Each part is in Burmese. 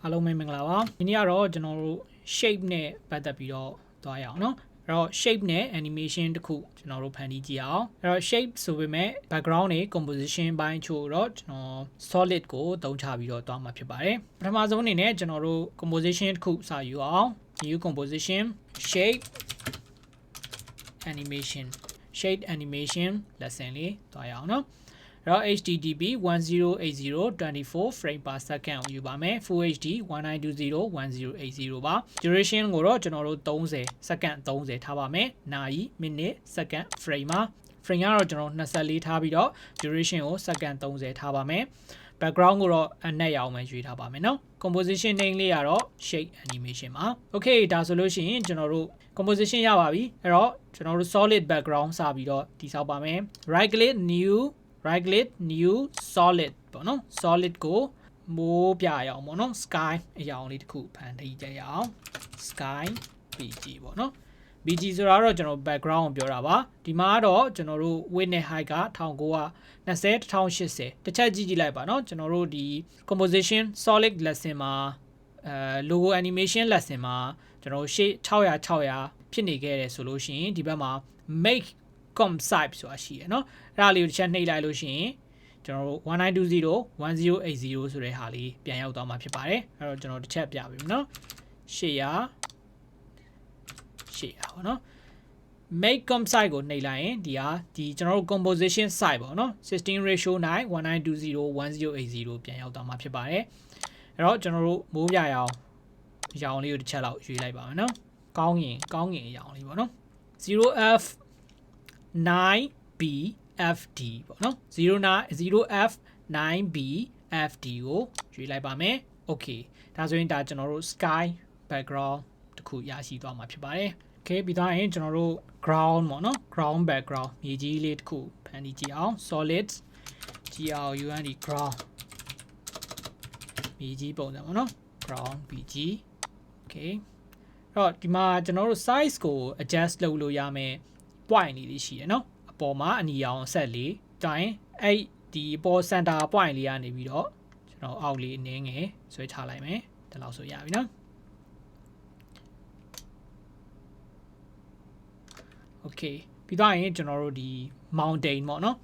အားလုံးပဲမင်္ဂလာပါဒီနေ့ကတော့ကျွန်တော်တို့ shape နဲ့ပတ်သက်ပြီးတော့သွားရအောင်เนาะအဲ့တော့ shape နဲ့ animation တခုကျွန်တော်တို့ဖန်တီးကြည့်အောင်အဲ့တော့ shape ဆိုပေမဲ့ background နဲ့ composition ဘိုင်းချို့တော့ကျွန်တော် solid ကိုသုံးချပြီးတော့သွားမှာဖြစ်ပါတယ်ပထမဆုံးအနေနဲ့ကျွန်တော်တို့ composition တခုစယူအောင် new composition shape animation shade animation lesson လေးသွားရအောင်เนาะတော့ HTTP 108024 frame per second ကိုယူပါမယ် Full HD 19201080 ပါ duration ကိုတော့ကျွန်တော်တို့30 second 30ထားပါမယ်နာရီ minute second frame မှာ frame ကတော့ကျွန်တော်24ထားပြီးတော့ duration ကို second 30ထားပါမယ် background ကိုတော့အနက်ရအောင်ပဲရွေးထားပါမယ်เนาะ composition name လေးကတော့ shade animation ပါ okay ဒါဆိုလို့ရှိရင်ကျွန်တော်တို့ composition ရပါပြီအဲ့တော့ကျွန်တော်တို့ solid background စပြီးတော့တည်ဆောက်ပါမယ် right click new solid ပေါ့နော် solid ကိုမိုးပြရအောင်ပေါ့နော် sky အရာလေးတစ်ခုဖန်တီးကြရအောင် sky bg ပေါ့နော် bg ဆိုတာတော့ကျွန်တော် background ကိုပြောတာပါဒီမှာကတော့ကျွန်တော်တို့ width နဲ့ height က1920 1080တစ်ချက်ကြည့်လိုက်ပါเนาะကျွန်တော်တို့ဒီ composition solid lesson မှာlogo animation lesson မှာကျွန်တော်ရှေ့600ဖြစ်နေခဲ့တယ်ဆိုလို့ရှိရင်ဒီဘက်မှာ make com site ဆိုတာရှိရယ်เนาะအဲ့ဒါလေးကိုတစ်ချက်နှိပ်လိုက်လို့ရှိရင်ကျွန်တော်တို့19201080ဆိုတဲ့ဟာလေးပြန်ရောက်သွားမှာဖြစ်ပါတယ်အဲ့တော့ကျွန်တော်တစ်ချက်ပြပေးမယ်เนาะ800ပေါ့เนาะ make com site ကိုနှိပ်လိုက်ရင်ဒီဟာဒီကျွန်တော်တို့ composition site ပေါ့เนาะ16:9 19201080ပြန်ရောက်သွားမှာဖြစ်ပါတယ်အဲ့တော့ကျွန်တော်တို့မိုးပြရအောင်အရောင်လေးကိုတစ်ချက်လောက်ရွေးလိုက်ပါမယ်เนาะကောင်းရင်အရောင်လေးပေါ့เนาะ 0f 9bfd ပေါ့နော် 0f 9bfd ကိုရွေးလိုက်ပါမယ် okay ဒါဆိုရင်ဒါကျွန်တော်တို့ sky background တခုရရှိသွားမှာဖြစ်ပါတယ် okay ပြီးတော့ရင်ကျွန်တော်တို့ ground ပေါ့နော် ground background မြေကြီးလေးတခုဖန်တီးကြည့်အောင် solid ground ground မြေကြီးပုံစံပေါ့နော် ground bg okay အဲ့တော့ဒီမှာကျွန်တော်တို့ size ကို adjust လုပ်လို့ရမယ်point လေးရှိရယ်เนาะအပေါ်မှာအနီရောင်ဆက်လေးတိုင်အဲ့ဒီပေါ် center point လေးကနေပြီးတော့ကျွန်တော်အောက်လေးအနည်းငယ်ဆွဲချလိုက်မယ်ဒါလောက်ဆိုရပြီเนาะ okay ပြီးတော့ရင်ကျွန်တော်တို့ဒီ mountain ပေါ့เนาะ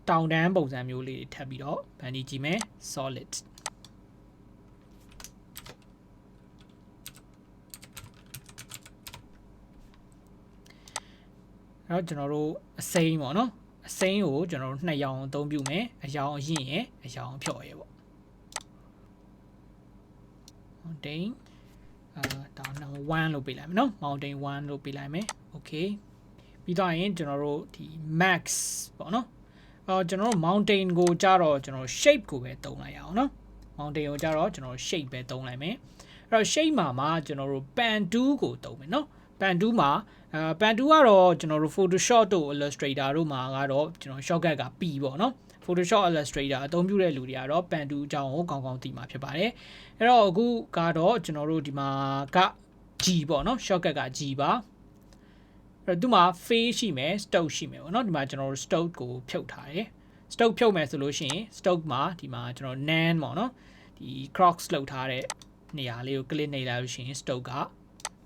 တောင်တန်းပုံစံမျိုးလေးထပ်ပြီးတော့ဗန်ဒီကြည့်မယ် solidတော့ကျွန်တော်တို့အစိမ်းပေါ့နော်အစိမ်းကိုကျွန်တော်တို့နှစ်ရောင်အသုံးပြုမယ်အရောင်အရင်ရယ်အရောင်အဖြော့ရယ်ပေါ့mountain ဒါ number 1လို့ပေးလိုက်မယ်နော် mountain 1လို့ပေးလိုက်မယ် okay ပြီးတော့ရင်ကျွန်တော်တို့ဒီ max ပေါ့နော်ကျွန်တော်တို့ mountain ကိုကြတော့ကျွန်တော် shape ကိုပဲသုံးလိုက်ရအောင်နော် mountain ကိုကြတော့ကျွန်တော် shape ပဲသုံးလိုက်မယ်အဲ့တော့ shape မှာကျွန်တော်တို့ pen tool ကိုသုံးမယ်နော် pen tool မှာpen tool ကတော့ကျွန်တော်တို့ Photoshop တို့ Illustrator တို့မှာကတော့ကျွန်တော် shortcut က P ပေါ့နော် Photoshop Illustrator အသုံးပြုတဲ့လူတွေကတော့ pen tool အကြောင်းကိုကောင်းကောင်းသိမှာဖြစ်ပါတယ်အဲ့တော့အခုကတော့ကျွန်တော်တို့ဒီမှာက G ပေါ့နော် shortcut က G ပါအဲ့တော့ဒီမှာ face ရှိမယ် stroke ရှိမယ်ပေါ့နော်ဒီမှာကျွန်တော်တို့ stroke ကိုဖြုတ်ထားတယ် stroke ဖြုတ်မယ်ဆိုလို့ရှိရင် stroke မှာဒီမှာကျွန်တော် none ပေါ့နော်ဒီ cross လောက်ထားတဲ့နေရာလေးကို click နှိပ်လိုက်လို့ရှိရင် stroke က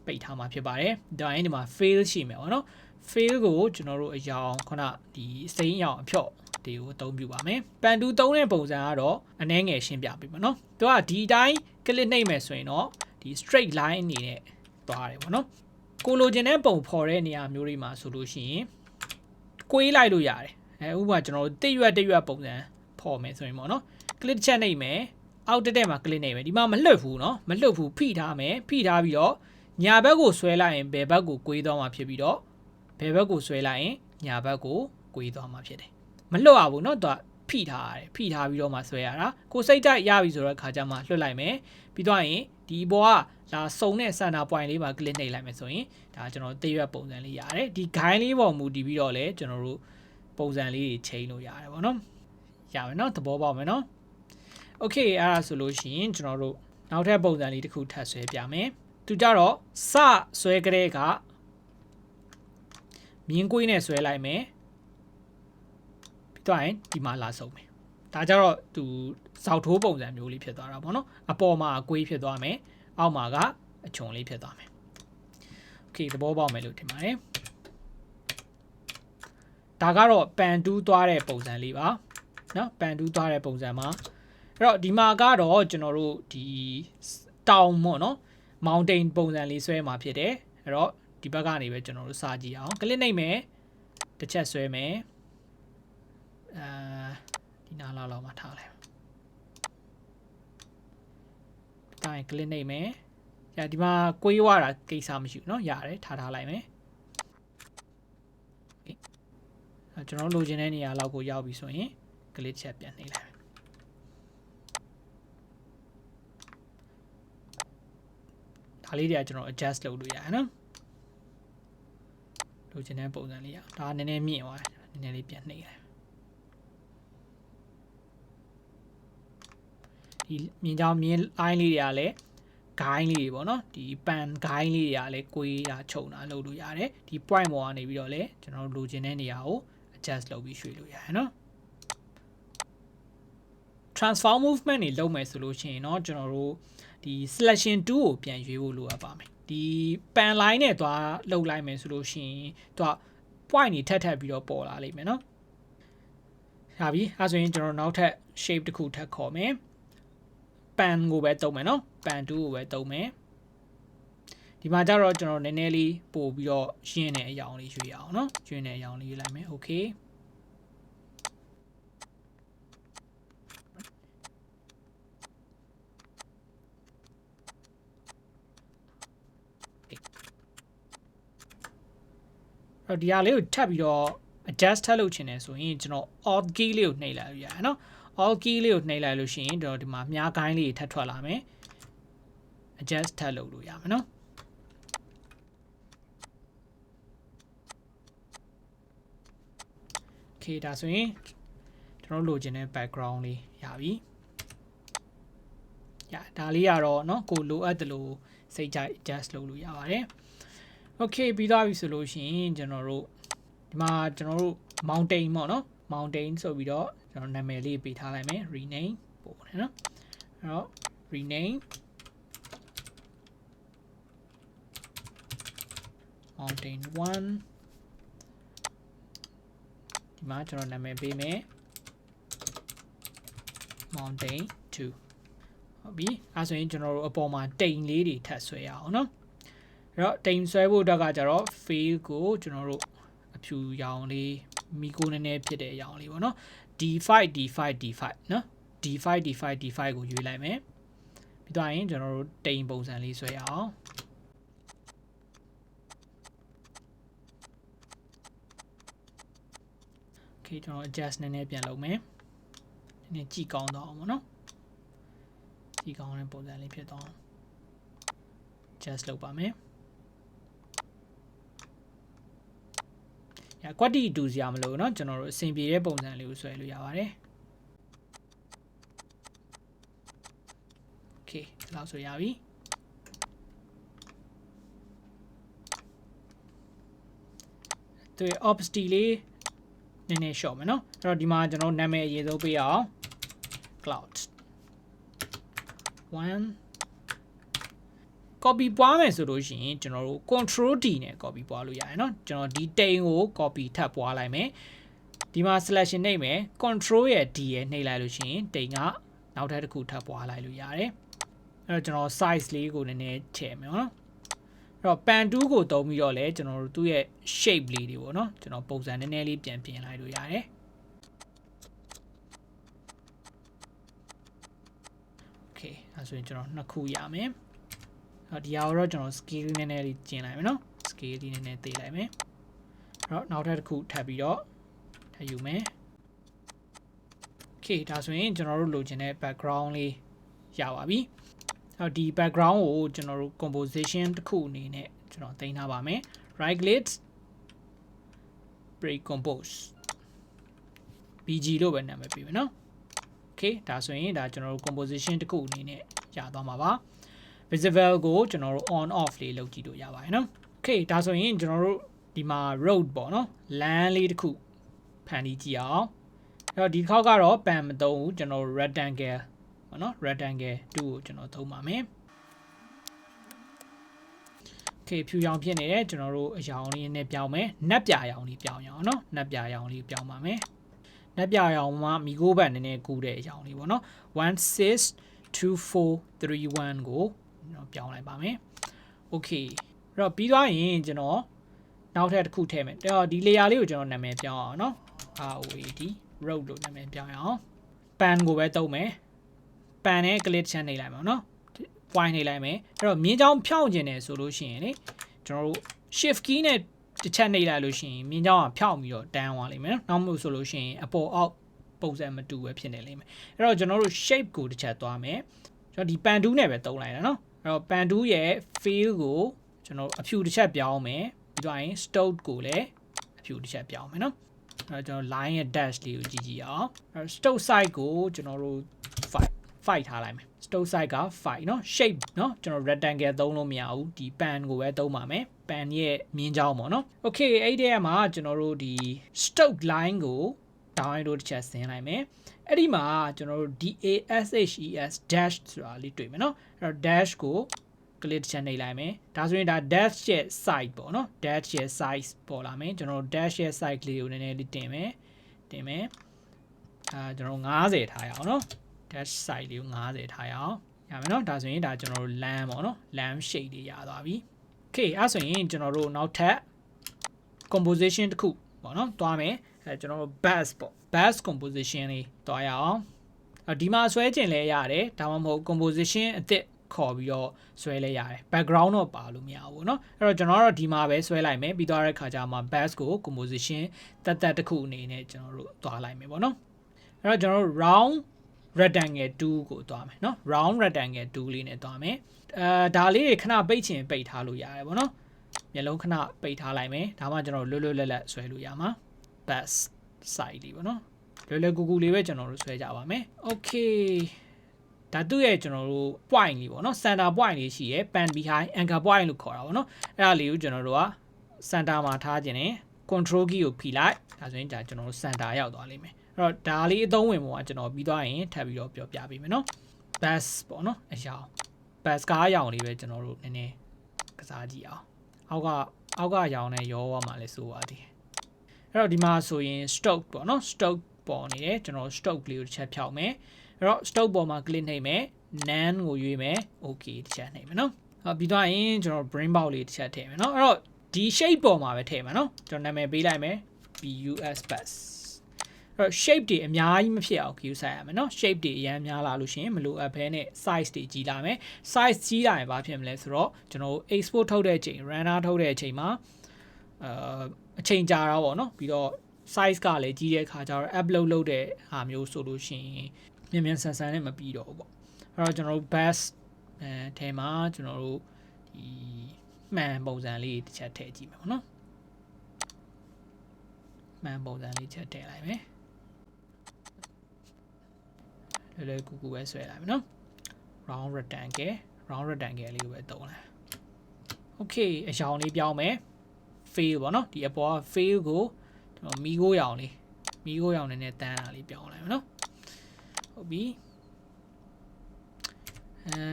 ပိတ်ထားမှာဖြစ်ပါတယ်ဒါရင်ဒီမှာ fail ရှိမယ်ပေါ့နော် fail ကိုကျွန်တော်တို့အရောင်ခုနဒီစိမ်းအရောင်အဖြော့တွေကိုအသုံးပြုပါမယ်ပန်တူသုံးတဲ့ပုံစံကတော့အနည်းငယ်ရှင်းပြပေးပါနော်သူကဒီအတိုင်း click နှိပ်မယ်ဆိုရင်တော့ဒီ straight line အနေနဲ့သွားတယ်ပေါ့နော်ကိုလိုချင်တဲ့ပုံဖော်တဲ့နေရာမျိုးတွေမှာဆိုလို့ရှိရင်ကွေးလိုက်လို့ရတယ်ဥပမာကျွန်တော်တို့တစ်ရွက်ပုံစံဖော်မယ်ဆိုရင်ပေါ့နော် click ချက်နှိပ်မယ်အောက်တက်မှာ click နှိပ်မယ်ဒီမှာမလွတ်ဘူးနော်မလွတ်ဘူးဖိထားမယ်ဖိထားပြီးတော့ညာဘက်ကိုဆွဲလိုက်ရင်ဘယ်ဘက်ကိုကွေးသွားမှာဖြစ်ပြီးတော့ဘယ်ဘက်ကိုဆွဲလိုက်ရင်ညာဘက်ကိုကွေးသွားမှာဖြစ်တယ်မလွတ်ရဘူးเนาะသူကဖိထားရတယ်ဖိထားပြီးတော့မှဆွဲရတာကိုစိတ်ကြိုက်ရပြီဆိုတော့ခါကျမှလွတ်လိုက်မယ်ပြီးတော့ရင်ဒီဘောကလာစုံတဲ့ center point လေးမှာ click နှိပ်လိုက်မယ်ဆိုရင်ဒါကျွန်တော်တရွက်ပုံစံလေးရတယ်ဒီ guide လေးပေါ်မူတည်ပြီးတော့လည်းကျွန်တော်တို့ပုံစံလေးတွေချိန်လို့ရတယ်ပေါ့နော်ရမယ်เนาะသဘောပေါက်မယ်เนาะ okay အဲ့ဒါဆိုလို့ရှိရင်ကျွန်တော်တို့နောက်ထပ်ပုံစံလေးတစ်ခုထပ်ဆွဲပြမယ်သူကြတော့စဆွဲကြတဲ့ကမြင်းကွေးနဲ့ဆွဲလိုက်မယ်ပြီးတော့ရင်ဒီမှာလာဆုံးမယ် ဒါကြတော့သူစောက်ထိုးပုံစံမျိုးလေးဖြစ်သွားတာပေါ့နော်အပေါ်မှာအကွေးဖြစ်သွားမယ်အောက်မှာကအချုံလေးဖြစ်သွားမယ်โอเคသဘောပေါက်မယ်လို့ထင်ပါတယ်ဒါကတော့ပန်တူးသွားတဲ့ပုံစံလေးပါနော်ပန်တူးသွားတဲ့ပုံစံမှာအဲ့တော့ဒီမှာကတော့ကျွန်တော်တို့ဒီတောင်ပေါ့နော် mountain ပုံစံလေးဆွဲမှာဖြစ်တယ်အဲ့တော့ဒီဘက်ကနေပဲကျွန်တော်တို့စာကြည့်အောင်ကလစ်နှိပ်မယ်တစ်ချက်ဆွဲမယ်ဒီနားလောက်မှာထားလိုက်တိုင်းကလစ်နှိပ်မယ်ညဒီမှာကွေးွားတာကိစ္စမရှိဘူးเนาะရတယ်ထားလိုက်မယ်ကျွန်တော်လိုချင်တဲ့နေရာလောက်ကိုရောက်ပြီဆိုရင်ကလစ်ချက်ပြန်နှိပ်လိုက်ဒါလေးတွေကကျွန်တော် adjust လုပ်လို့ရတယ်နော်လိုချင်တဲ့ပုံစံလေးရဒါနည်းနည်းမြင့်သွားတယ်နည်းနည်းလေးပြန်နှိပ်လိုက်ဒီမြင်ကြောင်မြင်အိုင်းလေးတွေကလည်းဂိုင်းလေးတွေပေါ့နော်ဒီပန်ဂိုင်းလေးတွေကလည်းကွေးတာခြုံတာလုပ်လို့ရတယ်ဒီ point ပေါ်ကနေပြီးတော့လည်းကျွန်တော်လိုချင်တဲ့နေရာကို adjust လုပ်ပြီးရွှေ့လို့ရတယ်နော် transform movement တွေလုပ်မယ်ဆိုလို့ရှိရင်เนาะကျွန်တော်တို့ဒီ selection 2ကိုပြန်ရွေးဖို့လိုအပ်ပါမယ်ဒီ pan line နဲ့သွားလှုပ်လိုက်မယ်ဆိုလို့ရှိရင်သူက point တွေထပ်ပြီးတော့ပေါ်လာလိမ့်မယ်เนาะဟာပြီအဲဆိုရင်ကျွန်တော်နောက်ထပ် shape တစ်ခုထပ်ခေါ်မယ် pan ကိုပဲသုံးမယ်เนาะ pan 2ကိုပဲသုံးမယ်ဒီမှာကျတော့ကျွန်တော်နည်းနည်းလေးပို့ပြီးတော့ရှင်းတဲ့အရောင်လေးရွေးအောင်เนาะရှင်းတဲ့အရောင်လေးရွေးလိုက်မယ် okayအဲ့ဒီဟာလေးကိုထပ်ပြီးတော့ adjust ထပ်လုပ်ချင်တယ်ဆိုရင်ကျွန်တော် alt key လေးကိုနှိပ်လိုက်ရအောင်เนาะ alt key လေးကိုနှိပ်လိုက်လို့ရှိရင်တော့ဒီမှာမြားကိုင်းလေးထပ်ထွက်လာမယ် adjust ထပ်လုပ်လို့ရမယ်เนาะ okay ဒါဆိုရင်ကျွန်တော်လိုချင်တဲ့ background လေးရပြီဒါလေးကတော့เนาะကိုလိုအပ်တယ်လို့စိတ်ကြိုက် adjust လုပ်လို့ရပါတယ်okay ပြီးသွားပြီဆိုလို့ရှိရင်ကျွန်တော်တို့ဒီမှာကျွန်တော်တို့ mountain ပေါ့နော် mountain ဆိုပြီးတော့ကျွန်တော်နာမည်လေးပေးထားလိုက်မယ် rename ပို့တယ်နော်အဲ့တော့ rename mountain 1ဒီမှာကျွန်တော်နာမည်ပေးမယ် mountain 2ဟုတ်ပြီအဲဆိုရင်ကျွန်တော်တို့အပေါ်မှာတိမ်လေးတွေထပ်ဆွဲရအောင်နော်အဲ့တော့တိမ်ဆွဲဖို့အတွက်ကကြတော့ fill ကိုကျွန်တော်တို့အဖြူရောင်လေးမီကိုနည်းနည်းဖြစ်တဲ့အရောင်လေးပေါ့နော် D5 နော် D5 ကိုရွေးလိုက်မယ်ပြီးတော့ရင်ကျွန်တော်တို့တိမ်ပုံစံလေးဆွဲရအောင် okay ကျွန်တော် adjust နည်းနည်းပြန်လုပ်မယ်နည်းနည်းကြည့်ကောင်းတော့အောင်ပေါ့နော်ကြည့်ကောင်းတဲ့ပုံစံလေးဖြစ်တော့ adjust လုပ်ပါမယ်ကွက်တီတူစရာမလိုเนาะကျွန်တော်တို့အဆင်ပြေတဲ့ပုံစံလေးကိုဆွဲလို့ရပါတယ်โอเคဒီလောက်ဆိုရပြီသူ opacity လေးနည်းနည်းရှော့မယ်เนาะအဲ့တော့ဒီမှာကျွန်တော်နာမည်အရေးဆုံးပေးအောင် cloud 1 copy ပွားမယ်ဆိုလို့ရှိရင်ကျွန်တော်တို့ control D နဲ့ copy ပွားလို့ရတယ်เนาะကျွန်တော်ဒီတိမ်ကို copy ထပ်ပွားလိုက်မယ်ဒီမှာ selection နှိပ်မယ် control ရဲ့ D ရဲ့နှိပ်လိုက်လို့ရှိရင်တိမ်ကနောက်ထပ်တစ်ခုထပ်ပွားလိုက်လို့ရတယ်အဲ့တော့ကျွန်တော် size လေးကိုနည်းနည်းထည့်မယ်เนาะအဲ့တော့ pan 2ကိုသုံးပြီးတော့လဲကျွန်တော်တို့သူ့ရဲ့ shape လေးတွေပေါ့เนาะကျွန်တော်ပုံစံနည်းနည်းလေးပြန်ပြင်လိုက်လို့ရတယ်โอเคအဲ့ဆိုရင်ကျွန်တော်နှစ်ခုရမယ်ဒီဟာတော့ကျွန်တော် scale နည်းနည်းလေးကျင်လိုက်မယ်နော် scale လေးနည်းနည်းသေးလိုက်မယ်အဲ့တော့နောက်ထပ်တစ်ခုထပ်ပြီးတော့ထပ်ယူမယ် okay ဒါဆိုရင်ကျွန်တော်တို့လိုချင်တဲ့ background လေးရပါပြီအဲ့တော့ဒီ background ကိုကျွန်တော်တို့ composition တစ်ခုအနေနဲ့ကျွန်တော်တင်ထားပါမယ် right click break compose bg လို့ပဲနာမည်ပေးမယ်နော် okay ဒါဆိုရင်ဒါကျွန်တော်တို့ composition တစ်ခုအနေနဲ့ရသွားမှာပါvisible ကိုကျွန်တော်တို့ on off လေးလုပ်ကြည့်လို့ရပါတယ်နော် okay ဒါဆိုရင်ကျွန်တော်တို့ဒီမှာ road ပေါ့နော်လမ်းလေးတစ်ခုဖန်တီးကြည့်အောင် အဲ့တော့ဒီတစ်ခေါက်ကတော့ pan မသုံးဘူးကျွန်တော် rectangle ပေါ့နော် rectangle 2ကိုကျွန်တော်သုံးပါမယ်โอเคဖြူရောင်ဖြစ်နေတယ်ကျွန်တော်တို့အရောင်လေးနဲ့ပြောင်းမယ်နက်ပြာရောင်လေးပြောင်းရအောင်เนาะနက်ပြာရောင်လေးပြောင်းပါမယ်နက်ပြာရောင်မှာမီကိုဘတ်နည်းနည်းကူးတဲ့အရောင်လေးပေါ့เนาะ162431ကိုကျွန်တော်ပြောင်းလိုက်ပါမယ်โอเคအဲ့တော့ပြီးသွားရင်ကျွန်တော်နောက်ထပ်တစ်ခုထည့်မယ်အဲ့တော့ဒီ layer လေးကိုကျွန်တော်နာမည်ပြောင်းအောင်เนาะ ROAD road လို့နာမည်ပြောင်းရအောင် pan ကိုပဲသုံးမယ် pan နဲ့ click ချမ်းနေလိုက်မယ်เนาะ point နေလိုက်မယ်အဲ့တော့မြင်းချောင်းဖြောင်းကျင်တယ်ဆိုလို့ရှိရင်လေကျွန်တော်တို့ shift key နဲ့တစ်ချက်နှိပ်လိုက်လို့ရှိရင်မြင်းချောင်းကဖြောင်းပြီးတော့တန်းသွားလိမ့်မယ်နောက်မှဆိုလို့ရှိရင်အပေါ်အောက်ပုံစံမတူပဲဖြစ်နေလိမ့်မယ်အဲ့တော့ကျွန်တော်တို့ shape ကိုတစ်ချက်သွားမယ်ကျွန်တော်ဒီ pan tool နဲ့ပဲသုံးလိုက်တာเนาะအဲ့တော့ pan tool ရဲ့ fill ကိုကျွန်တော်အဖြူတစ်ချက်ပြောင်းမယ်ပြီးတော့ရင် stroke ကိုလည်းအဖြူတစ်ချက်ပြောင်းမယ်เนาะအဲ့တော့ကျွန်တော် line ရဲ့ dash လေးကိုကြည့်ကြည့်အောင်အဲ့ stroke size ကိုကျွန်တော်တို့5ထားလိုက်မယ် stroke size က5เนาะ shape เนาะကျွန်တော် rectangle သုံးလို့မရဘူးဒီ pan ကိုပဲသုံးပါမယ် pan ရဲ့မြင်းချောင်းပေါ့เนาะ okay အဲ့ဒီမှာကျွန်တော်တို့ဒီ stroke line ကို down လို့တစ်ချက်ဆင်းလိုက်မယ်အဲ့ဒီမှာကျွန်တော်တို့ DASHES dash ဆိုတာလေးတွေ့မယ်เนาะအဲ့တော့ dash ကို click တစ်ချက်နှိပ်လိုက်မယ်ဒါဆိုရင်ဒါ dash ရဲ့ size ပေါ့เนาะ dash ရဲ့ size ပေါ်လာမယ်ကျွန်တော်တို့ dash ရဲ့ size လေးကိုနည်းနည်းလေးတင်မယ်ကျွန်တော်တို့90ထားရအောင်เนาะdash size လေးကို90ထားရအောင်ရမယ်เนาะဒါဆိုရင်ဒါကျွန်တော်တို့ lamp ပေါ့เนาะ lamp shape တွေရသွားပြီ okay အဲ့ဆိုရင်ကျွန်တော်တို့နောက်ထပ် composition တစ်ခုပေါ့เนาะတွားမယ်အဲကျွန်တော်တို့ bass ပေါ့ bass composition လေးတွားရအောင်ဒီမှာဆွဲကျင်လဲရတယ်ဒါမှမဟုတ် composition အသစ်ခေါ်ပြီးတော့ဆွဲလဲရတယ် background တော့ပါလို့မရဘူးเนาะအဲ့တော့ကျွန်တော်တို့ဒီမှာပဲဆွဲလိုက်မယ်ပြီးသွားတဲ့ခါကျမှ bass ကို composition တက်တစ်ခုအနေနဲ့ကျွန်တော်တို့တွားလိုက်မယ်ပေါ့เนาะအဲ့တော့ကျွန်တော်တို့ round rectangle 2ကိုတွားမယ်เนาะ round rectangle 2လေးနဲ့တွားမယ်ဒါလေးတွေခဏပိတ်ချင်ပိတ်ထားလို့ရတယ်ပေါ့เนาะမျက်လုံးခဏပိတ်ထားလိုက်မယ်ဒါမှကျွန်တော်လွတ်လွတ်လပ်လပ်ဆွဲလို့ရမှာ bass side လေးပေါ့เนาะလွယ်ကူကူလေးပဲကျွန်တော်တို့ဆွဲကြပါမယ် okay ဒါသူ့ရဲ့ကျွန်တော်တို့ point လေးပေါ့เนาะ center point လေးရှိရယ် pan behind anchor point လို့ခေါ်တာပေါ့เนาะအဲ့ဒါလေးကိုကျွန်တော်တို့က center မှာထားခြင်းနဲ့ control key ကိုဖိလိုက်ဒါဆိုရင်ဒါကျွန်တော်တို့ center ရောက်သွားလိမ့်မယ်အဲ့တော့ဒါလေးအသုံးဝင်ပုံကကျွန်တော်ပြီးသွားရင်ထပ်ပြီးတော့ပြောပြပေးမယ်เนาะ bass ပေါ့เนาะအရောင် bass ကားအရောင်လေးပဲကျွန်တော်တို့နည်းနည်းကစားကြည့်အောင်အောက်ကရောင်နဲ့ရောသွားမှလည်းစိုးပါသေးတယ်အဲ့တော့ဒီမှာဆိုရင် stroke ပေါ့เนาะ stroke ပေါ်နေတယ်ကျွန်တော် stroke လေးကိုတစ်ချက်ဖြောက်မယ်အဲ့တော့ stroke ပေါ်မှာ click နှိပ်မယ် none ကိုရွေးမယ် okay တစ်ချက်နှိပ်မယ်เนาะပြီးတော့ရင်ကျွန်တော် brain box လေးတစ်ချက်ထည့်မယ်เนาะအဲ့တော့ဒီ shape ပေါ်မှာပဲထည့်မယ်เนาะကျွန်တော်နာမည်ပေးလိုက်မယ် BUS bass အဲ့တော့ shape တွေအများကြီးမဖြစ်အောင် queue ဆိုင်ရမယ်เนาะ shape တွေအများများလာလို့ရှိရင်မလိုအပ်ဘဲနဲ့ size တွေကြီးလာမယ် size ကြီးလာရင်ဘာဖြစ်မလဲဆိုတော့ကျွန်တော် export ထုတ်တဲ့အချိန် runner ထုတ်တဲ့အချိန်မှာအချိန်ကြာတာပေါ့เนาะပြီးတော့ size ကလည်းကြီးတဲ့အခါကျတော့ upload လုပ်တဲ့ဟာမျိုးဆိုလို့ရှိရင်မြန်ဆန်ဆန်နဲ့မပြီးတော့ဘူးပေါ့အဲ့တော့ကျွန်တော်တို့ bass ထဲမှာကျွန်တော်တို့ဒီမှန်ပုံစံလေးတစ်ချက်ထည့်ကြည့်မယ်ပေါ့နော်မှန်ပုံစံလေးချက်ထည့်လိုက်မယ်လွယ်ကူကူပဲဆွဲလိုက်မယ်နော် round rectangle လေးကိုပဲသုံးလိုက် okay အရောင်လေးပြောင်းမယ် fill ပေါ့နော်ဒီအပေါ်က fill ကိုကျွန်တော်မီးခိုးရောင်နည်းနည်းတန်းတာလေးပြောင်းလိုက်မယ်နော်ဟုတ်ပြီ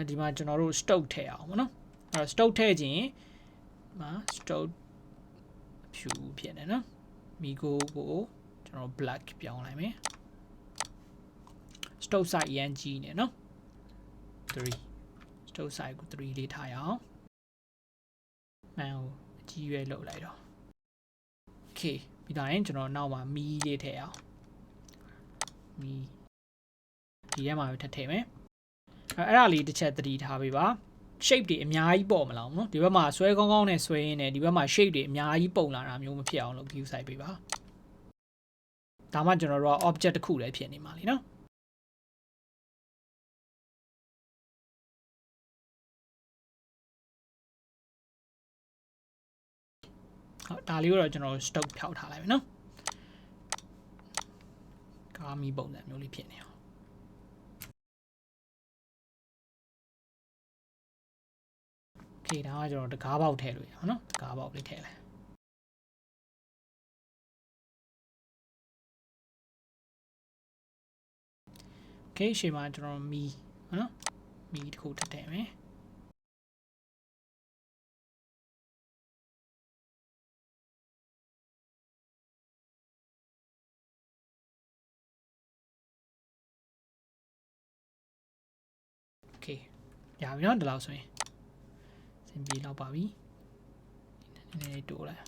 ဒီမှာကျွန်တော်တို့ stroke ထည့်အောင်ပေါ့နော်အဲ့တော့ stroke ထည့်ခြင်းမှာ stroke ဖြူဖြစ်နေနော်မီးခိုးကိုကျွန်တော် black ပြောင်းလိုက်မယ် stroke size ရန်ကြီးနေနော်3 stroke size ကို3လေးထားရအောင်မှန်ကိုအကြီးရွယ်လုပ်လိုက်တော့ okay ပြီးတော့ရင်ကျွန်တော်နောက်မှာမီးလေးထည့်အောင်မီးဒီထဲမှာပဲထည့်မယ်အဲ့ဒါလေးတစ်ချက်သတိထားပေးပါ shape တွေအများကြီးပေါ်မလာဘူးเนาะဒီဘက်မှာဆွဲကောင်းကောင်းနဲ့ဆွဲရင်းနဲ့ဒီဘက်မှာ shape တွေအများကြီးပုံလာတာမျိုးမဖြစ်အောင်လို့ view site ပေးပါဒါမှကျွန်တော်တို့က object တစ်ခုလည်းဖြစ်နေမှာလीเนาะဟုတ်ဒါလေးကိုတော့ကျွန်တော် stock ဖြောက်ထားလိုက်မယ်เนาะကားမီပုံစံမျိုးလေးဖြစ်နေအောင်โอเคဒါကကျွန်တော်တကားပေါက်ထည့်လို့ရအောင်เนาะတကားပေါက်လေးထည့်လိုက် okay ရှေ့မှာကျွန်တော်မီနော်မီတစ်ခုထပ်ထည့်မယ်โอเคရပြီနော်ဒီလောက်ဆိုရင်စင်ပြေတော့ပါပြီနည်းနည်းတိုးလိုက်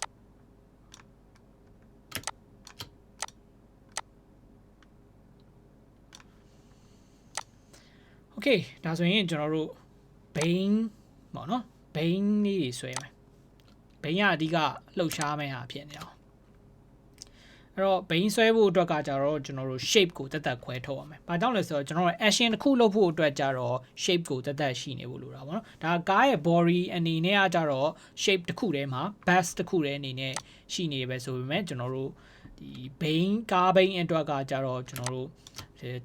โอเคဒါဆိုရင်ကျွန်တော်တို့ Bane ပေါ့နော် Bane လေးတွေဆွဲမယ် Bane ကအဓိကလှုပ်ရှားမဲ့ဟာဖြစ်နေအောင်အဲ့တော့ Bane ဆွဲဖို့အတွက်ကကြတော့ကျွန်တော်တို့ shape ကိုတက်တက်ခွဲထုတ်ရမယ်။ဘာကြောင့်လဲဆိုတော့ကျွန်တော်တို့ action တစ်ခုလုပ်ဖို့အတွက်ကြတော့ shape ကိုတက်တက်ရှိနေဖို့လိုတာပေါ့နော်။ဒါကားရဲ့ body အနေနဲ့ကကြတော့ shape တစ်ခုတည်းမှာ base တစ်ခုတည်းအနေနဲ့ရှိနေပဲဆိုပေမဲ့ကျွန်တော်တို့ဒီ Bane ကား Bane အတွက်ကကြတော့ကျွန်တော်တို့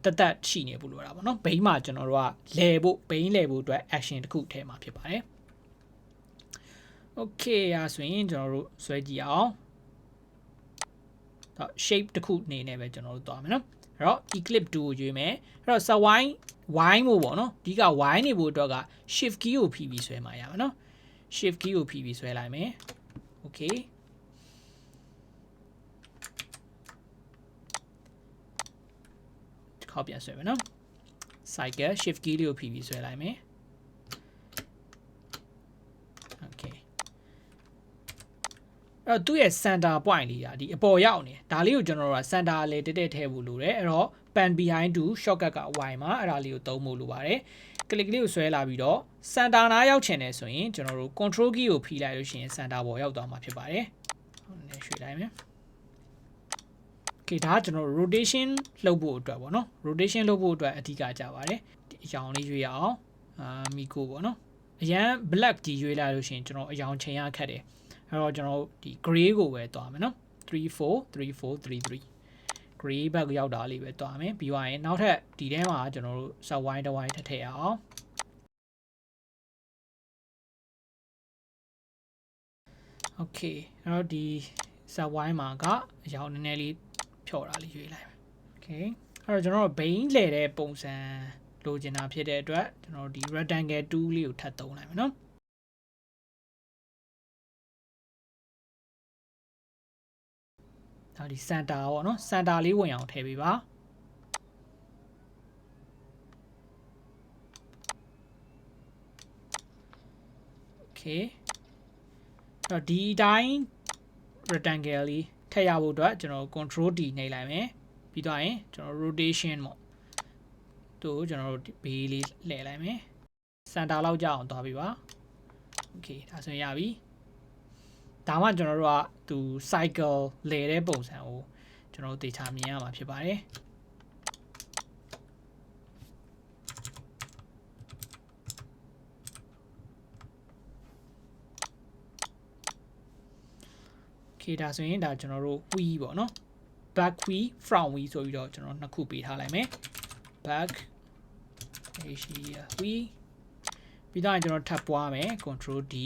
တက်တက်ရှိနေဖို့လိုတာပေါ့နော်။ Bane မှာကျွန်တော်တို့ကလဲဖို့ Bane လဲဖို့အတွက် action တစ်ခုထဲမှာဖြစ်ပါတယ်။ Okay ဆိုရင်ကျွန်တော်တို့ဆွဲကြည့်အောင်shape တစ်ခုအနေနဲ့ပဲကျွန်တော်တို့သွားမယ်နော်အဲ့တော့ eclipse 2ကိုရွေးမယ်အဲ့တော့ set y မို့ပေါ့နော်ဒီက y နေဖို့အတွက်က shift key ကိုဖိပြီးဆွဲမှာရပါနော် shift key ကိုဖိပြီးဆွဲလိုက်မယ် okay ခေါက်ပြန်ဆွဲမယ်နော် cycle shift key လေးကိုဖိပြီးဆွဲလိုက်မယ်အဲ့တော့သူ့ရဲ့ center point လေးဒါဒီအပေါ်ရောက်နေဒါလေးကိုကျွန်တော်တို့က center လေးတက်တက်ထည့်ဖို့လိုတယ်အဲ့တော့ pan behind to shortcut က y မှာအဲ့ဒါလေးကိုသုံးဖို့လိုပါတယ် click လေးကိုဆွဲလာပြီးတော့ center နားရောက်ချင်တယ်ဆိုရင်ကျွန်တော်တို့ control key ကိုဖိလိုက်လို့ရှိရင် center ပေါ်ရောက်သွားမှာဖြစ်ပါတယ်ဟုတ်နေရွှေ့လိုက်မယ် okay ဒါကကျွန်တော်တို့ rotation လုပ်ဖို့အတွက်ပေါ့နော် rotation လုပ်ဖို့အတွက်အဓိကကြပါတယ်ဒီအရောင်လေးရွေးရအောင်မီကိုပေါ့နော်အရန် black ကြီးရွေးလိုက်လို့ရှိရင်ကျွန်တော်အရောင်ချိန်ရခက်တယ်အဲ့တော့ကျွန်တော်ဒီ gray ကိုပဲတွားမယ်နော်343433 gray ဘက်ကိုရောက်တာလေးပဲတွားမယ်ပြီးသွားရင်နောက်ထပ်ဒီထဲမှာကျွန်တော်တို့ set y တစ် y ထည့်ထည့်အောင် okay အဲ့တော့ဒီ set y မှာကအရောင်နည်းနည်းလေးဖြော့တာလေးရွေးလိုက်မယ် okay အဲ့တော့ကျွန်တော်တို့ Bane လဲတဲ့ပုံစံလိုချင်တာဖြစ်တဲ့အတွက်ကျွန်တော်ဒီ rectangle tool လေးကိုထပ်သုံးလိုက်မယ်နော်ဒါဒီ center ပေါ့နော် center လေးဝင်အောင်ထည့်ပေးပါ okay အဲ့တော့ဒီတိုင်း rectangle လေးထည့်ရဖို့အတွက်ကျွန်တော် control D နှိပ်လိုက်မယ်ပြီးတော့ရင်ကျွန်တော် rotation ပေါ့သူ့ကိုကျွန်တော်တို့ဘေးလေးလှည့်လိုက်မယ် center လောက်ကြအောင်သွားပေးပါ okay ဒါဆိုရင်ရပြီဒါမှကျွန်တော်တို့ကသူ cycle လဲတဲ့ပုံစံကိုကျွန်တော်တို့သေချာမြင်ရမှာဖြစ်ပါတယ်okay ဒါဆိုရင်ဒါကျွန်တော်တို့ wheel ပေါ့နော် back wheel front wheel ဆိုပြီးတော့ကျွန်တော်နှစ်ခုပေးထားလိုက်မယ် back here wheel ပြီးတော့ကျွန်တော်ထပ်ပွားမယ် control D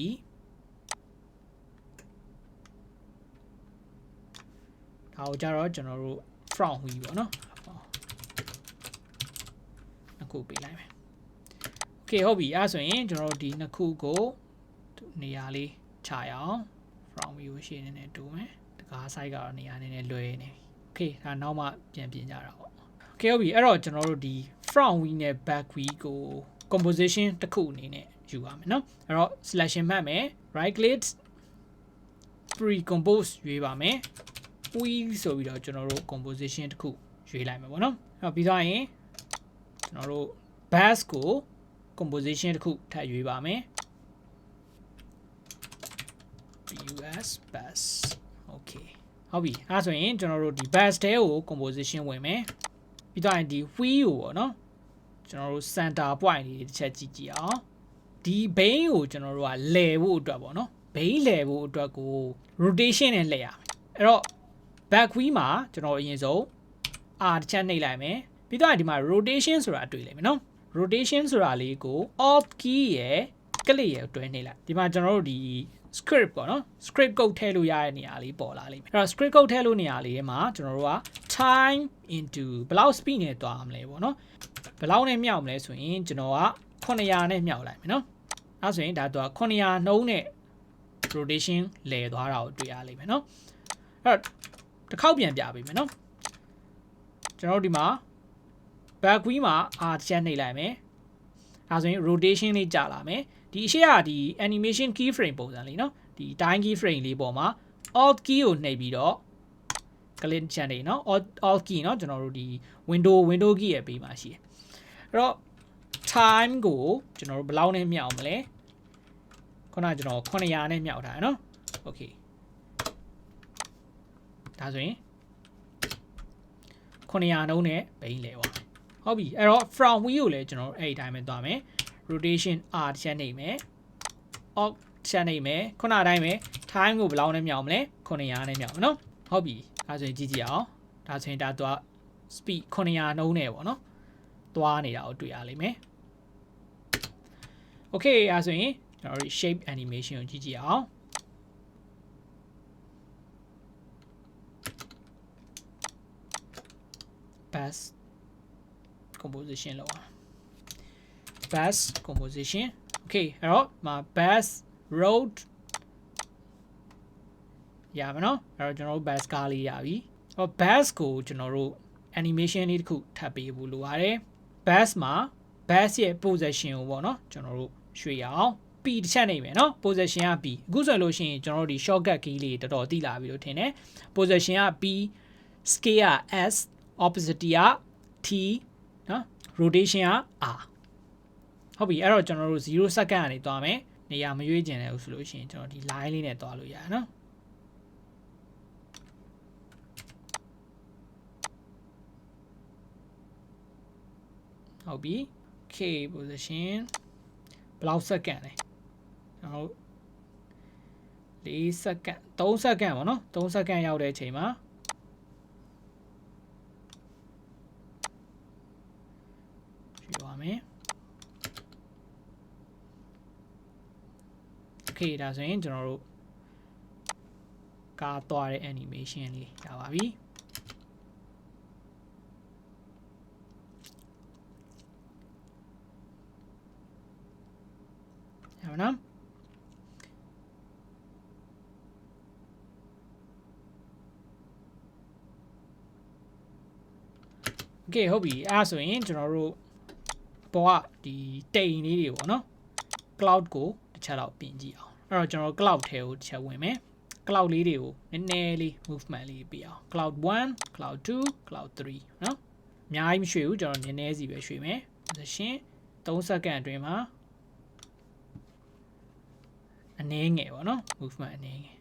ဒါကိုကြတော့ကျွန်တော်တို့ front wheel ပေါ့နော်နှစ်ခုပေးလိုက်မယ် okay ဟုတ်ပြီအဲ့ဆိုရင်ကျွန်တော်တို့ဒီနှစ်ခုကိုနေရာလေးခြာရအောင် front wheel ကိုရှေ့နေနေတူမယ်တကား side ကတော့နေရာနေနေလွယ်နေပြီ okay ဒါနောက်မှပြန်ပြင်ကြတာပေါ့ okay ဟုတ်ပြီအဲ့တော့ကျွန်တော်တို့ဒီ front wheel နဲ့ back wheel ကို composition တစ်ခုအနေနဲ့ယူရမယ်နော်အဲ့တော့ selection မှတ်မယ် right click pre-compose ရွေးပါမယ် wheel ဆိုပြီးတော့ကျွန်တော်တို့ composition တစ်ခုရွေးလိုက်မယ်ပေါ့နော်အဲ့တော့ပြီးသွားရင်ကျွန်တော်တို့ bass ကို composition တစ်ခုထပ်ရွေးပါမယ် bus bass okay ဟုတ်ပြီအဲ့ဆိုရင်ကျွန်တော်တို့ဒီ bass တဲကို composition ဝင်မယ်ပြီးတော့ဒီ wheel ကိုပေါ့နော်ကျွန်တော်တို့ center point လေးတစ်ချက်ကြည့်ကြည့်အောင်ဒီ Bane ကိုကျွန်တော်တို့ကလဲဖို့အတွက်ပေါ့နော် Bane လဲဖို့အတွက်ကို rotation နဲ့လဲရမယ်အဲ့တော့ back wheel မှာကျွန်တော်အရင်ဆုံး R တစ်ချက်နှိပ်လိုက်မယ်ပြီးတော့ဒီမှာ rotation ဆိုတာတွေ့လိမ့်မယ်နော် rotation ဆိုတာလေးကို alt key ရယ် ကလစ်ရဲ့အတွဲနှိပ်လိုက်ဒီမှာကျွန်တော်တို့ဒီ script ပေါ့နော် script code ထည့်လို့ရတဲ့နေရာလေးပေါ်လာလိမ့်မယ်အဲ့တော့ script code ထည့်လို့နေရာလေးမှာကျွန်တော်တို့က time into ဘယ်လောက် speed နဲ့တွားမလဲပေါ့နော်ဘယ်လောက်နဲ့မြောက်မလဲဆိုရင်ကျွန်တော်က900နဲ့မြောက်လိုက်မယ်နော်အဲ့ဆိုရင်ဒါတော့900နှုန်းနဲ့ rotation လဲသွားတာကိုတွေ့ရလိမ့်မယ်နော်အဲ့တော့တစ်ခေါက်ပြန်ပြပေးမယ်နော်ကျွန်တော်တို့ဒီမှာ back wheel မှာ R ချက်နှိပ်လိုက်မယ်အဲဆိုရင် rotation လေးကြာလာမယ်ဒီအရှိကဒီ animation keyframe ပုံစံလေးနော်ဒီ time keyframe လေးပေါ်မှာ alt key ကိုနှိပ်ပြီးတော့ click ချက်နေနော် alt key နော်ကျွန်တော်တို့ဒီ window key ရဲ့ဘေးမှာရှိတယ်အဲ့တော့ time ကိုကျွန်တော်တို့ဘယ်လောက်နဲ့မြောက်မလဲခုနကကျွန်တော်900နဲ့မြောက်ထားရနော် okay ဒါဆိုရင်900နှုန်းနဲ့ဘိန်းလဲသွားဟုတ်ပြီအဲ့တော့ from wheel ကိုလည်းကျွန်တော်တို့အဲ့ဒီတိုင်းပဲသွားမယ် rotation r ချက်နေမယ် off ချက်နေမယ်ခုနအတိုင်းပဲ time ကိုဘယ်လောက်နဲ့မြောက်မလဲ900နဲ့မြောက်မယ်နော်ဟုတ်ပြီအဲ့ဆိုရင်ကြည့်ကြည့်အောင်ဒါဆိုရင်ဒါတော့ speed 900နှုန်းနဲ့ပေါ့နော်သွားနေတာကိုတွေ့ရလိမ့်မယ် okay အဲ့ဆိုရင်ကျွန်တော်တို့ shape animation ကိုကြည့်ကြည့်အောင် best composition လောက် best composition okay အဲ့တော့မှာ best road ရပါနော်အဲ့တော့ကျွန်တော်တို့ best ကားလေးရပြီအဲ့တော့ best ကိုကျွန်တော်တို့ animation လေးတစ်ခုထပ်ပေးဖို့လိုပါတယ် best မှာ best ရဲ့ position ကိုပေါ့နော်ကျွန်တော်တို့ရွှေ့ရအောင် P တစ်ချက်နေမယ်နော် position က P အခုဆိုလို့ရှိရင်ကျွန်တော်တို့ဒီ shortcut key လေးတော်တော်သိလာပြီလို့ထင်တယ် position က P scale က S opacity က T နော် rotation က R ဟုတ်ပြီအဲ့တော့ကျွန်တော်တို့0 second ကနေသွားမယ်နေရာမရွေးကျင်တယ်ဆိုလို့ရှိရင်ကျွန်တော်ဒီ line လေးနဲ့သွားလို့ရတယ်နော်ဟုတ်ပြီ K position ဘယ်လောက် second လဲကျွန်တော်4 second 3 second ပေါ့နော်3 second ရောက်တဲ့အချိန်မှာရွှေ့သွားမယ် Okay ဒါဆိုရင်ကျွန်တော်တို့ကားသွားတဲ့ animation လေးရပါပြီရပါနော် Okay ဟုတ်ပြီအဲ့ဆိုရင်ကျွန်တော်တို့ပေါ်ကဒီတိမ်လေးတွေပေါ့နော် cloud ကိုတစ်ချက်တော့ပြင်ကြည့်အောင်အဲ့တော့ကျွန်တော် cloud ထဲကိုတစ်ချက်ဝင်မယ် cloud လေးတွေကိုနည်းနည်းလေး movement လေးပြအောင် cloud 1 cloud 2 cloud 3နော်အများကြီးမရွှေ့ဘူးကျွန်တော်နည်းနည်းစီပဲရွှေ့မယ် position 3 second အတွင်းမှာအနည်းငယ်ပေါ့နော် movement အနည်းငယ်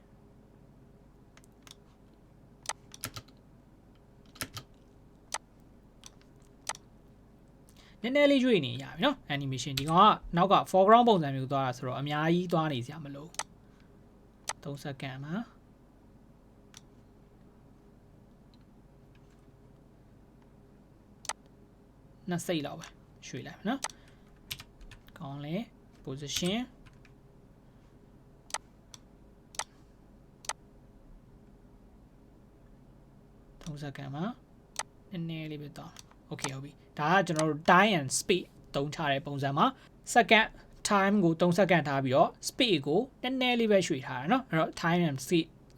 နည်းနည်းလေးရွေ့နေရပြီနော် animation ဒီကောင်ကနောက်က foreground ပုံစံမျိုးသွားတာဆိုတော့အများကြီးသွားနေစရာမလို3 second မှာနှစ်စိတ်လောက်ပဲရွှေ့လိုက်နော်ကောင်းလေ position 3 second မှာနည်းနည်းလေးပဲသွားOkay ဟုတ်ပြီဒါကကျွန်တော်တို့ time and speed သုံးချတဲ့ပုံစံမှာ second time ကို3 second ထားပြီးတော့ speed ကိုနည်းနည်းလေးပဲရွှေ့ထားတာเนาะအဲ့တော့ time and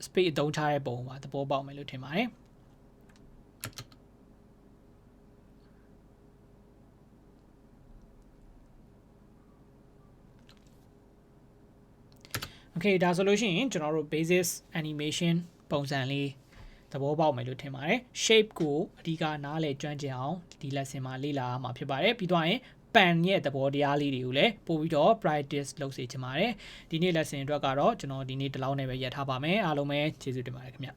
speed သုံးချတဲ့ပုံမှာသဘောပေါက်မယ်လို့ထင်ပါတယ် Okay ဒါဆိုလို့ရှိရင်ကျွန်တော်တို့ basis animation ပုံစံလေးသဘောပေါက်မယ်လို့ထင်ပါတယ် shape ကိုအဓိကနားလည်ကျွမ်းကျင်အောင်ဒီ lesson မှာလေ့လာမှာဖြစ်ပါတယ်ပြီးတော့ရင် pan ရဲ့သဘောတရားလေးတွေကိုလည်းပို့ပြီးတော့ practice လုပ်စေချင်ပါတယ်ဒီနေ့ lesson အတွက်ကတော့ကျွန်တော်ဒီနေ့ဒီလောက်နဲ့ပဲရပ်ထားပါမယ်အားလုံးပဲကျေးဇူးတင်ပါတယ်ခင်ဗျ